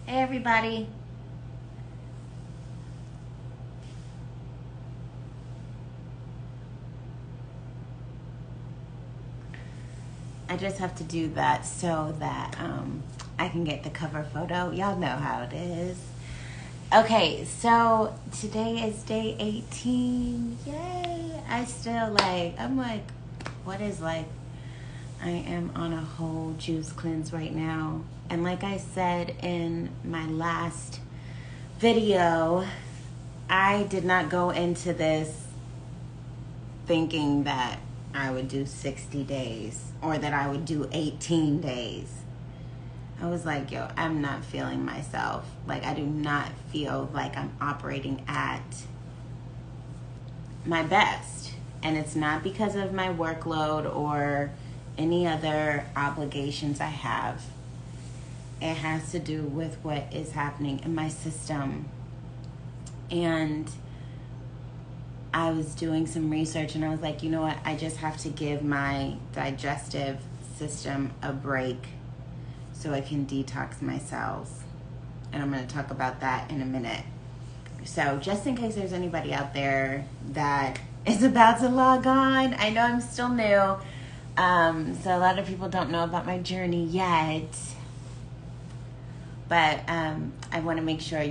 Hey everybody. I just have to do that so that I can get the cover photo. Y'all know how it is. Okay, so today is day 18. Yay! I'm like, what is life? I am on a whole juice cleanse right now. And like I said in my last video, I did not go into this thinking that I would do 60 days or that I would do 18 days. I was like, yo, I'm not feeling myself. Like, I do not feel like I'm operating at my best. And it's not because of my workload or any other obligations I have. It has to do with what is happening in my system. And I was doing some research and I was like, you know what? I just have to give my digestive system a break so I can detox my cells. And I'm going to talk about that in a minute. So just in case there's anybody out there that is about to log on, I know I'm still new. So a lot of people don't know about my journey yet. But I want to make sure,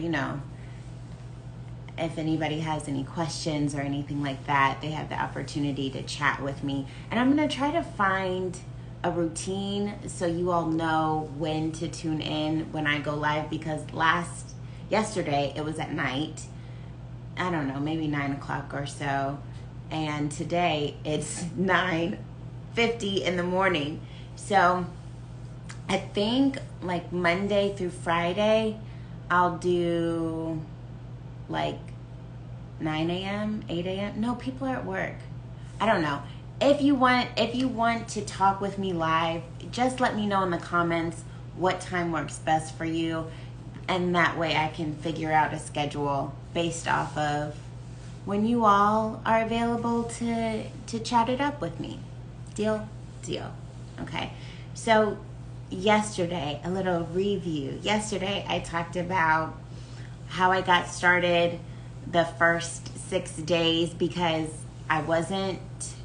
if anybody has any questions or anything like that, they have the opportunity to chat with me. And I'm going to try to find a routine so you all know when to tune in when I go live, because yesterday it was at night. I don't know, maybe 9 o'clock or so. And today it's 9:50 in the morning. So I think like Monday through Friday, I'll do like 9 a.m., 8 a.m. No, people are at work. I don't know. If you want to talk with me live, just let me know in the comments what time works best for you. And that way I can figure out a schedule based off of when you all are available to chat it up with me. Deal? Deal. Okay. So yesterday, a little review. Yesterday I talked about how I got started the first 6 days, because I wasn't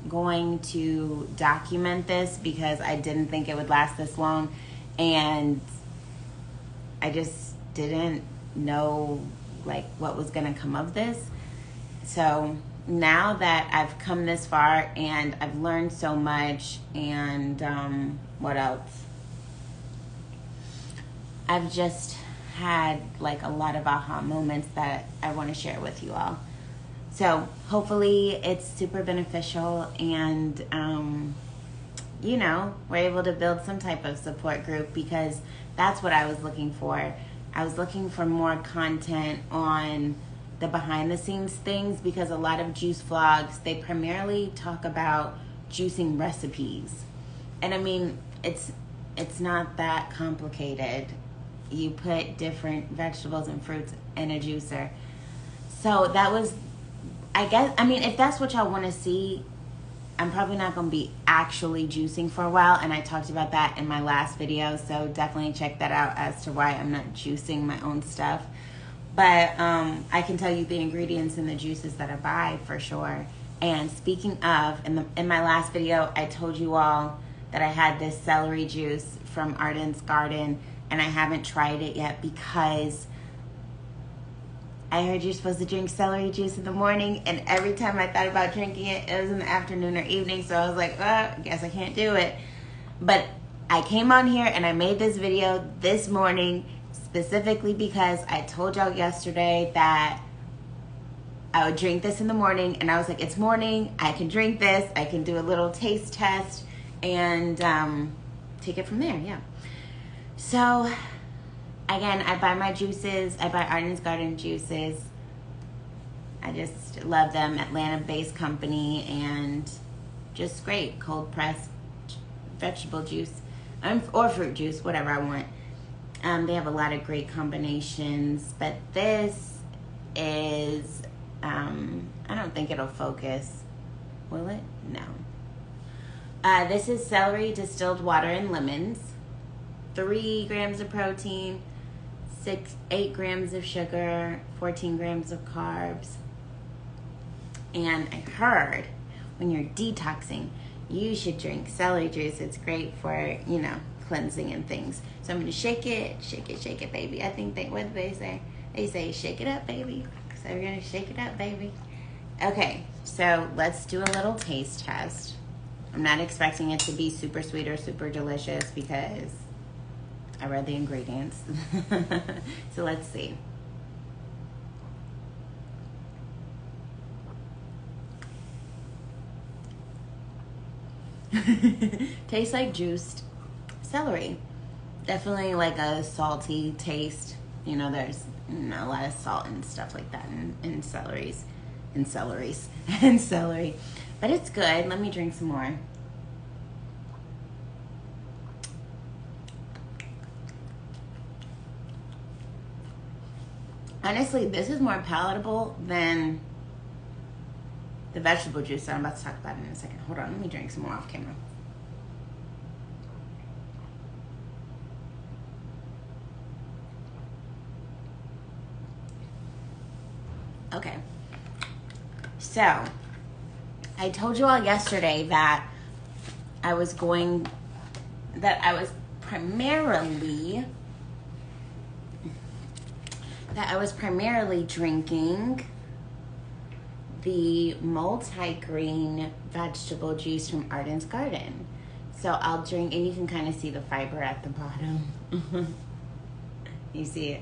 going to document this because I didn't think it would last this long, and I just didn't know like what was going to come of this. So now that I've come this far and I've learned so much, and what else? I've just had like a lot of aha moments that I want to share with you all. So hopefully it's super beneficial, and we're able to build some type of support group, because that's what I was looking for. I was looking for more content on the behind the scenes things, because a lot of juice vlogs, they primarily talk about juicing recipes. And I mean, it's not that complicated. You put different vegetables and fruits in a juicer. So that was, if that's what y'all want to see, I'm probably not going to be actually juicing for a while. And I talked about that in my last video. So definitely check that out as to why I'm not juicing my own stuff. But I can tell you the ingredients in the juices that I buy for sure. And speaking of, in my last video, I told you all that I had this celery juice from Arden's Garden. And I haven't tried it yet because I heard you're supposed to drink celery juice in the morning, and every time I thought about drinking it, it was in the afternoon or evening, so I was like, I guess I can't do it. But I came on here and I made this video this morning specifically because I told y'all yesterday that I would drink this in the morning, and I was like, it's morning, I can drink this, I can do a little taste test, and take it from there, yeah. So again, I buy my juices. I buy Arden's Garden juices. I just love them. Atlanta-based company, and just great cold pressed vegetable juice or fruit juice, whatever I want. They have a lot of great combinations, but this is I don't think it'll focus. Will it? No. This is celery, distilled water, and lemons. 3 grams of protein, 8 grams of sugar, 14 grams of carbs. And I heard when you're detoxing, you should drink celery juice. It's great for, cleansing and things. So I'm going to shake it, baby. I think what do they say? They say, shake it up, baby. So we're going to shake it up, baby. Okay, so let's do a little taste test. I'm not expecting it to be super sweet or super delicious because I read the ingredients. So let's see. Tastes like juiced celery. Definitely like a salty taste. There's a lot of salt and stuff like that in celery. But it's good. Let me drink some more. Honestly, this is more palatable than the vegetable juice that I'm about to talk about in a second. Hold on, let me drink some more off camera. Okay. So, I told you all yesterday that I was primarily drinking the multi-green vegetable juice from Arden's Garden. So I'll drink, and you can kind of see the fiber at the bottom. You see it.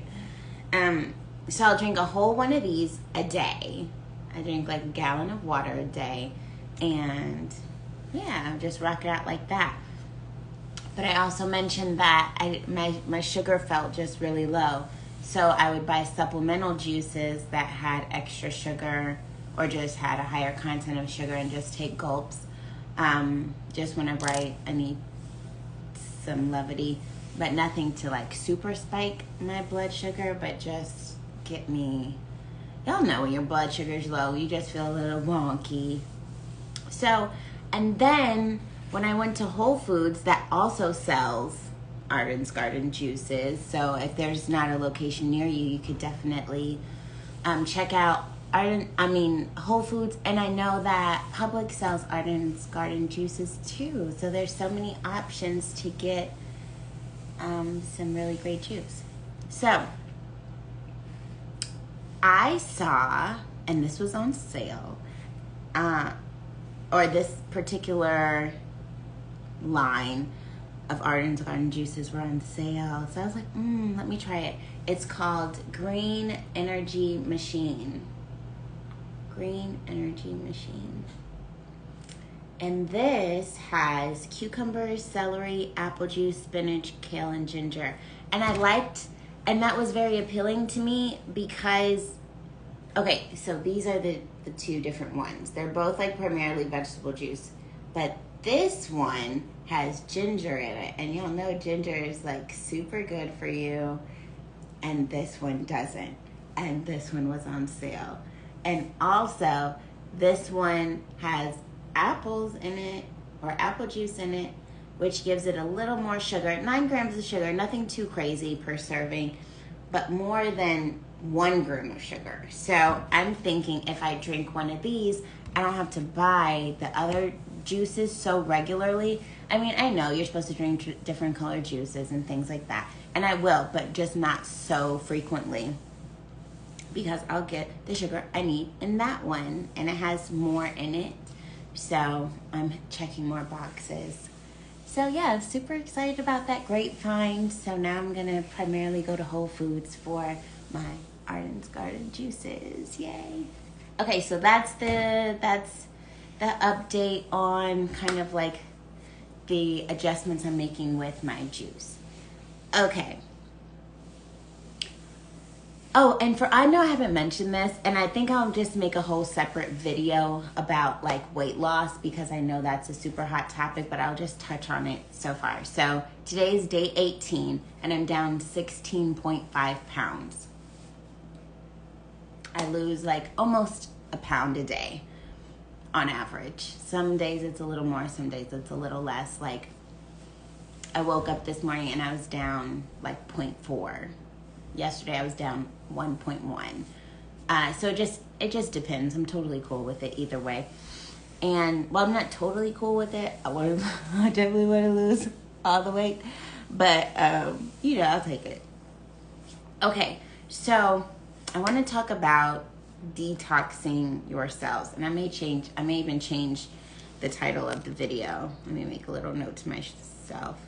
So I'll drink a whole one of these a day. I drink like a gallon of water a day, and yeah, just rock it out like that. But I also mentioned that my sugar felt just really low. So I would buy supplemental juices that had extra sugar or just had a higher content of sugar and just take gulps. Just whenever I need some levity, but nothing to like super spike my blood sugar, but just get me, y'all know when your blood sugar's low, you just feel a little wonky. So, and then when I went to Whole Foods that also sells Arden's Garden juices, so if there's not a location near you, you could definitely check out Whole Foods, and I know that Publix sells Arden's Garden juices too, so there's so many options to get some really great juice. So I saw, and this was on sale, or this particular line of Arden's Garden juices were on sale. So I was like, let me try it. It's called Green Energy Machine. Green Energy Machine. And this has cucumber, celery, apple juice, spinach, kale, and ginger. And that was very appealing to me because, okay, so these are the two different ones. They're both like primarily vegetable juice, but this one has ginger in it, and y'all know ginger is like super good for you, and this one doesn't, and this one was on sale. And also this one has apples in it, or apple juice in it, which gives it a little more sugar, 9 grams of sugar, nothing too crazy per serving, but more than 1 gram of sugar. So I'm thinking if I drink one of these, I don't have to buy the other juices so regularly. I mean, I know you're supposed to drink different colored juices and things like that, and I will, but just not so frequently, because I'll get the sugar I need in that one, and it has more in it, so I'm checking more boxes. So yeah, super excited about that great find. So now I'm gonna primarily go to Whole Foods for my Arden's Garden juices. Yay! Okay, so that's the update on kind of like the adjustments I'm making with my juice. Okay. Oh, and I know I haven't mentioned this, and I think I'll just make a whole separate video about like weight loss, because I know that's a super hot topic, but I'll just touch on it so far. So today's day 18, and I'm down 16.5 pounds. I lose like almost a pound a day on average. Some days it's a little more, some days it's a little less. Like I woke up this morning and I was down like 0.4. yesterday I was down 1.1. So it just depends. I'm totally cool with it either way. And well, I'm not totally cool with it. I definitely want to lose all the weight, but I'll take it. Okay, so I want to talk about detoxing your cells, and I may even change the title of the video. Let me make a little note to myself.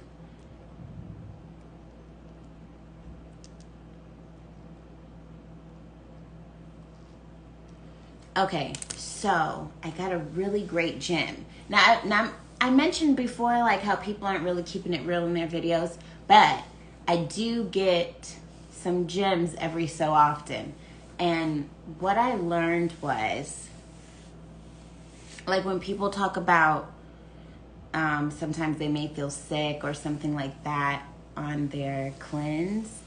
Okay, so I got a really great gym. Now I mentioned before like how people aren't really keeping it real in their videos, but I do get some gems every so often. And what I learned was, like when people talk about sometimes they may feel sick or something like that on their cleanse.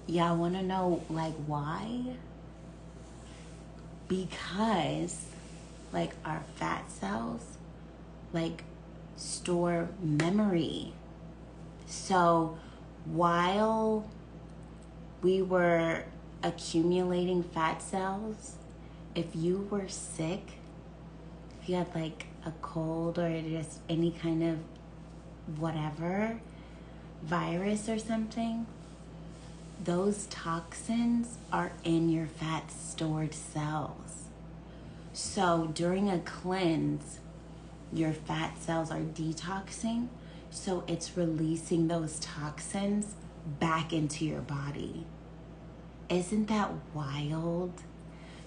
Y'all want to know like why? Because like our fat cells like store memory. So while we were accumulating fat cells, if you were sick, if you had like a cold or just any kind of whatever, virus or something, those toxins are in your fat stored cells. So during a cleanse, your fat cells are detoxing, so it's releasing those toxins back into your body. Isn't that wild?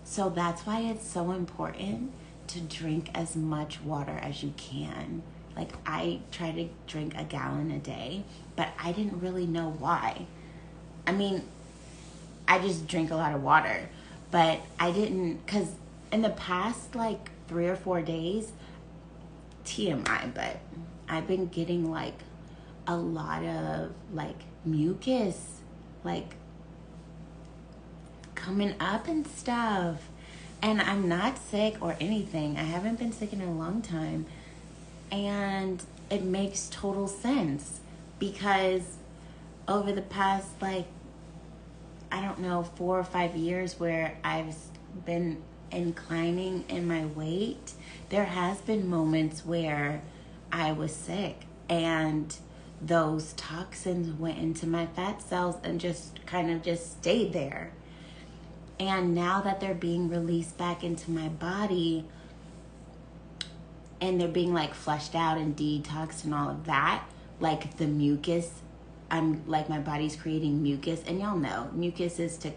So that's why it's so important to drink as much water as you can. Like I try to drink a gallon a day, but I didn't really know why. I mean, I just drink a lot of water, but I didn't, because in the past like 3 or 4 days, TMI, but I've been getting like a lot of like mucus, like coming up and stuff. And I'm not sick or anything. I haven't been sick in a long time. And it makes total sense because over the past like, I don't know, 4 or 5 years where I've been inclining in my weight, there has been moments where I was sick and those toxins went into my fat cells and just kind of just stayed there. And now that they're being released back into my body and they're being like flushed out and detoxed and all of that, like the mucus, I'm like my body's creating mucus, and y'all know mucus is to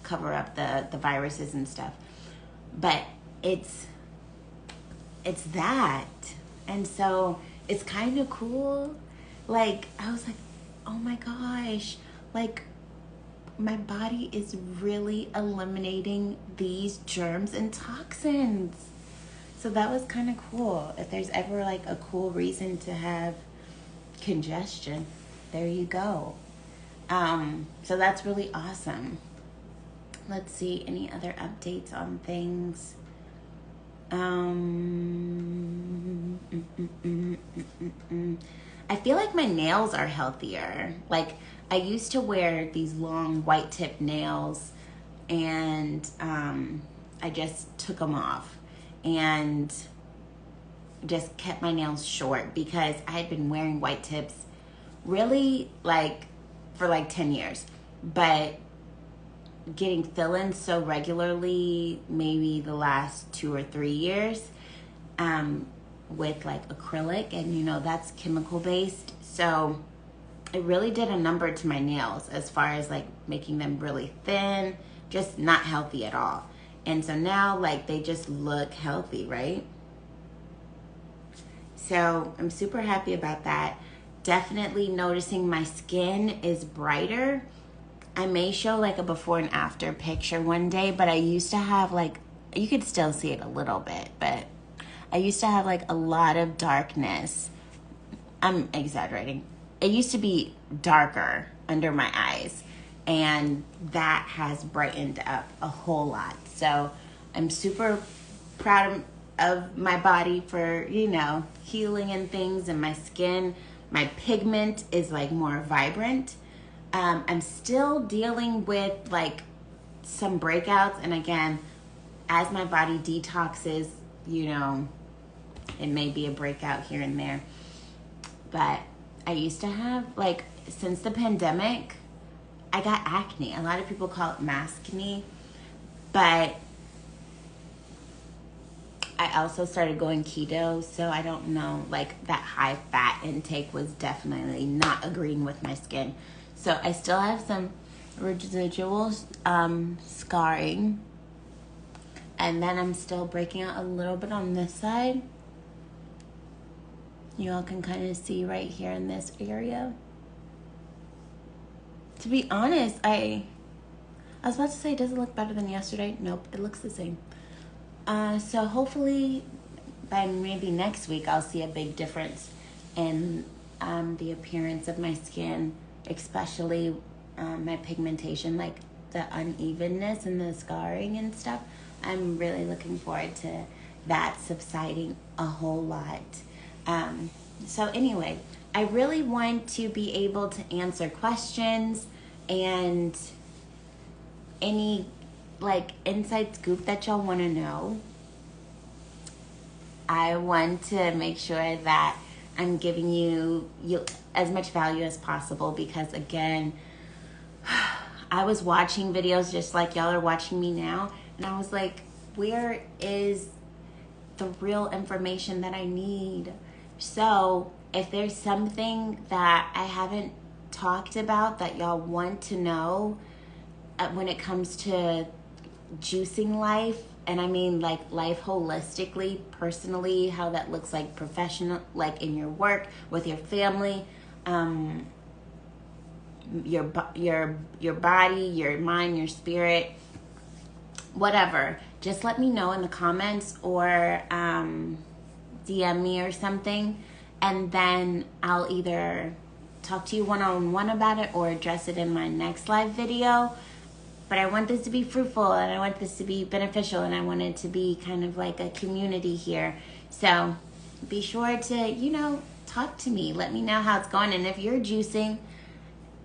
cover up the viruses and stuff, but it's that. And so it's kind of cool. Like I was like, oh my gosh, like my body is really eliminating these germs and toxins. So that was kind of cool. If there's ever like a cool reason to have congestion, there you go. So that's really awesome. Let's see, any other updates on things? I feel like my nails are healthier. Like I used to wear these long white tip nails and I just took them off and just kept my nails short because I had been wearing white tips really like for like 10 years, but getting fill-ins so regularly maybe the last 2 or 3 years with like acrylic, and that's chemical based, so it really did a number to my nails as far as like making them really thin, just not healthy at all. And so now like they just look healthy, right? So I'm super happy about that. Definitely noticing my skin is brighter. I may show like a before and after picture one day, but I used to have like, you could still see it a little bit, but I used to have like a lot of darkness. I'm exaggerating. It used to be darker under my eyes, and that has brightened up a whole lot. So I'm super proud of my body for, healing and things, and my skin, my pigment is like more vibrant. I'm still dealing with like some breakouts, and again, as my body detoxes, you know, it may be a breakout here and there. But I used to have, like, since the pandemic, I got acne. A lot of people call it maskne, but I also started going keto, so I don't know, like, that high fat intake was definitely not agreeing with my skin. So I still have some residual scarring, and then I'm still breaking out a little bit on this side. You all can kind of see right here in this area. To be honest, I was about to say, does it look better than yesterday? Nope, it looks the same. So hopefully by maybe next week, I'll see a big difference in the appearance of my skin, especially my pigmentation, like the unevenness and the scarring and stuff. I'm really looking forward to that subsiding a whole lot. So anyway, I really want to be able to answer questions and any like inside scoop that y'all want to know. I want to make sure that I'm giving you as much value as possible, because again, I was watching videos just like y'all are watching me now, and I was like, where is the real information that I need? So if there's something that I haven't talked about that y'all want to know when it comes to juicing life, and I mean like life holistically, personally, how that looks like professional, like in your work, with your family, your body, your mind, your spirit, whatever, just let me know in the comments or DM me or something, and then I'll either talk to you one-on-one about it or address it in my next live video. But I want this to be fruitful, and I want this to be beneficial, and I want it to be kind of like a community here. So be sure to, talk to me. Let me know how it's going. And if you're juicing,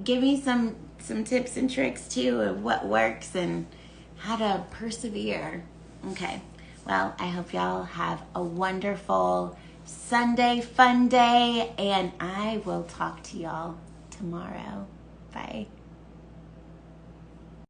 give me some tips and tricks too of what works and how to persevere. Okay. Well, I hope y'all have a wonderful Sunday, fun day, and I will talk to y'all tomorrow. Bye.